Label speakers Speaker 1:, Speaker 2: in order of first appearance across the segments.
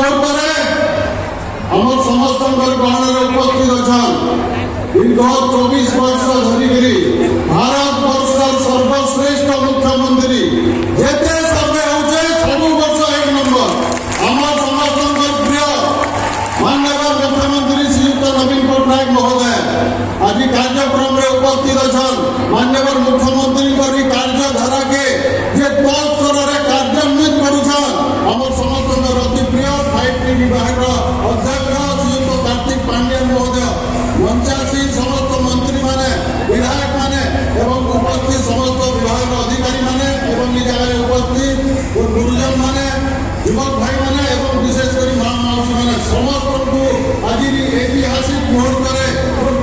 Speaker 1: मुहूर्त आम समस्त ग्रहण उपस्थित अच्छा दीर्घ 24 वर्ष धरिकी भारत वर्ष सर्वश्रेष्ठ मुख्यमंत्री जेते सर्वे होचे सब वर्ष एक नंबर आम समस्त प्रिय माननीय मुख्यमंत्री श्रीयुक्त नवीन पट्टनायक महोदय आज कार्यक्रम में उपस्थित अच्छा माननीय मुख्यमंत्री कार्यधारा के तल स्तर में कार्यान्वित कर समस्त अति प्रिय 5T विभाग अध्यक्ष श्रीयुक्त कार्तिक पांड्यन महोदय मंचासी समस्त मंत्री माने विधायक माने एवं उपस्थित समस्त विभाग अधिकारी माने एवं जगह उपस्थित गुरुजन माने युवक भाई माने एवं विशेषकर माँ मौसी माने समस्त को आज ऐतिहासिक मुहूर्त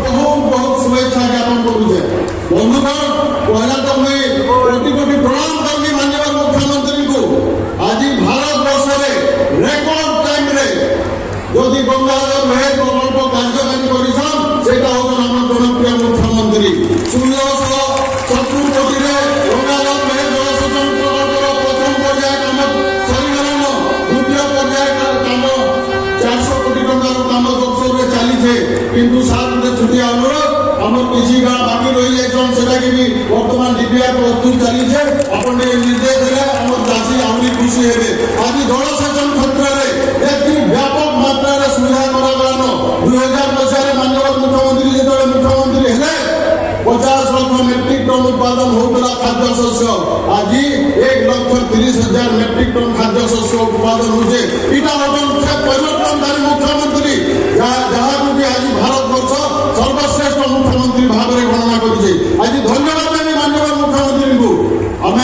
Speaker 1: बहुत बहुत शुभेच्छा ज्ञापन करुचे बंधुगण पहला तो मुझे कोटि कोटि प्रणाम करनी माननीय मुख्यमंत्री को आज भारत वर्ष में रेकर्ड टाइम रे यदि गंगाधर मेहर प्रकल्प कार्यकारी कर जनप्रिय मुख्यमंत्री 1670 कोटी गंगाधर मेहर जलसेचन प्रकल्प प्रथम पर्याय कम सरीगलान द्वितीय पर्याय कम 400 कोटी टंकार कम जोरसोर में चली किंतु सात छुटिया अनुरोध आमर किसी गाँव बाकी रही जाए सेटा के भी वर्तमान डीपीआर प्रस्तुत चली निर्देश देले आमर चाषी आहरी खुशी हे आज जलसेचन क्षेत्र में व्यापक मात्रा सुविधा करागलान 2000 मसीह माननीय मुख्यमंत्री जो मुख्यमंत्री हेले 50 लाख मेट्रिक टन उत्पादन होता खाद्य शस्य आज 1,30,000 मेट्रिक टन खाद्य शस्य उत्पादन होचे इटा परिवर्तनकारी मुख्यमंत्री जहाँ भी आज भारत वर्ष सर्वश्रेष्ठ मुख्यमंत्री भाव में गणना करुचे आज धन्यवाद देवी माननीय मुख्यमंत्री को आम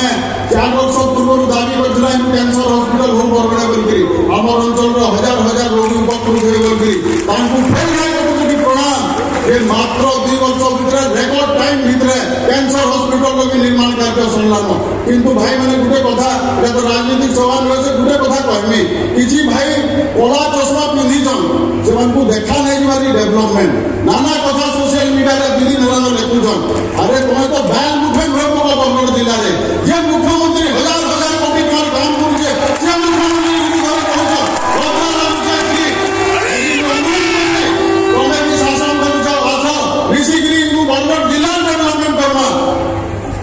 Speaker 1: 4 वर्ष पूर्व दाबी कर कैंसर हॉस्पिटल होम बरगड़ा करम अंचल हजार हजार रोगी उपकृत प्रणाम ये मात्र 2 वर्ष भर रेकर्ड टाइम भितर कैंसर हॉस्पिटल भी निर्माण कार्य संलग्न किंतु भाई मैंने गोटे कथा तो राजनीतिक सभा नुहे से गोटे कथा कहमी किसी भाई कला चश्मा पिंधिछन से देखा नहीं जारी डेवलपमेंट नाना कथा सोशल मीडिया रे दिन दिन लिखुछन अरे तुम्हें तो बैंक मुठे नुहे पका बरगड़ जिले में जे मुख्यमंत्री हजार हजार कोटी टका काम करुचे से मुख्यमंत्री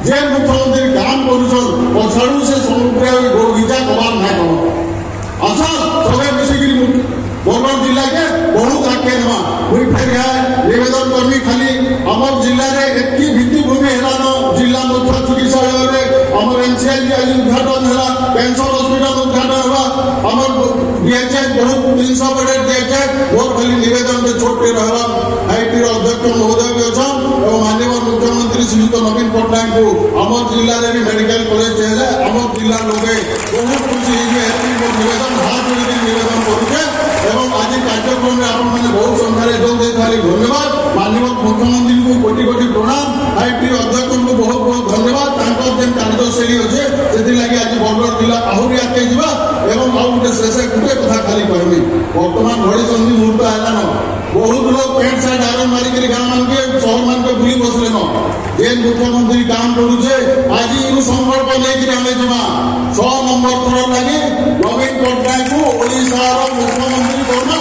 Speaker 1: जे मुख्यमंत्री काम करुछन पछाड़ू से समुद्र गोगिजा कबार ना करो अच्छा सबे मिसिकी बरगढ़ जिला के बहुत आगे नवा मुई फिर निवेदन करमी खाली आमर जिले में एतकी भित्तिभूमि हेलान जिला मुख्य चिकित्सालय में आमर एनसीएल आज उद्घाटन है कैंसर हॉस्पिटल उद्घाटन होगा आमर डीएचएच बहुत 300 बेड डीएचएच बहुत खाली निवेदन के छोटे रहा 5T अध्यक्ष महोदय भी अच्छा और माननीय मुख्यमंत्री श्रीयुक्त नवीन पट्टनायक को आमर जिले में भी मेडिकल कॉलेज चाहिए आमर जिला लोग बहुत खुशी निवेदन हाथ जोड़ी निवेदन करुचे एवं आज कार्यक्रम में आप मैंने बहुत संख्यार जोग देखाली धन्यवाद माननीय मुख्यमंत्री को कोटि कोटि प्रणाम 5T अध्यक्ष को बहुत बहुत धन्यवाद जेन कार्यशैली अच्छे से आज बरगढ़ जिला आहरी आगे जा एवं आउ गोटे शेष गोटे कथा खाली कहमी बर्तमान घड़ी संधि मुहूर्त है बहुत लोग पेंट सार्ट आयरन मारिक गाँव मान के सहर मान के बुली बसलेन जेन मुख्यमंत्री काम करुचे आज इन संकल्प नहीं आम जा 6 नंबर थर लगे नवीन पट्टनायक को ओडिशार मुख्यमंत्री करना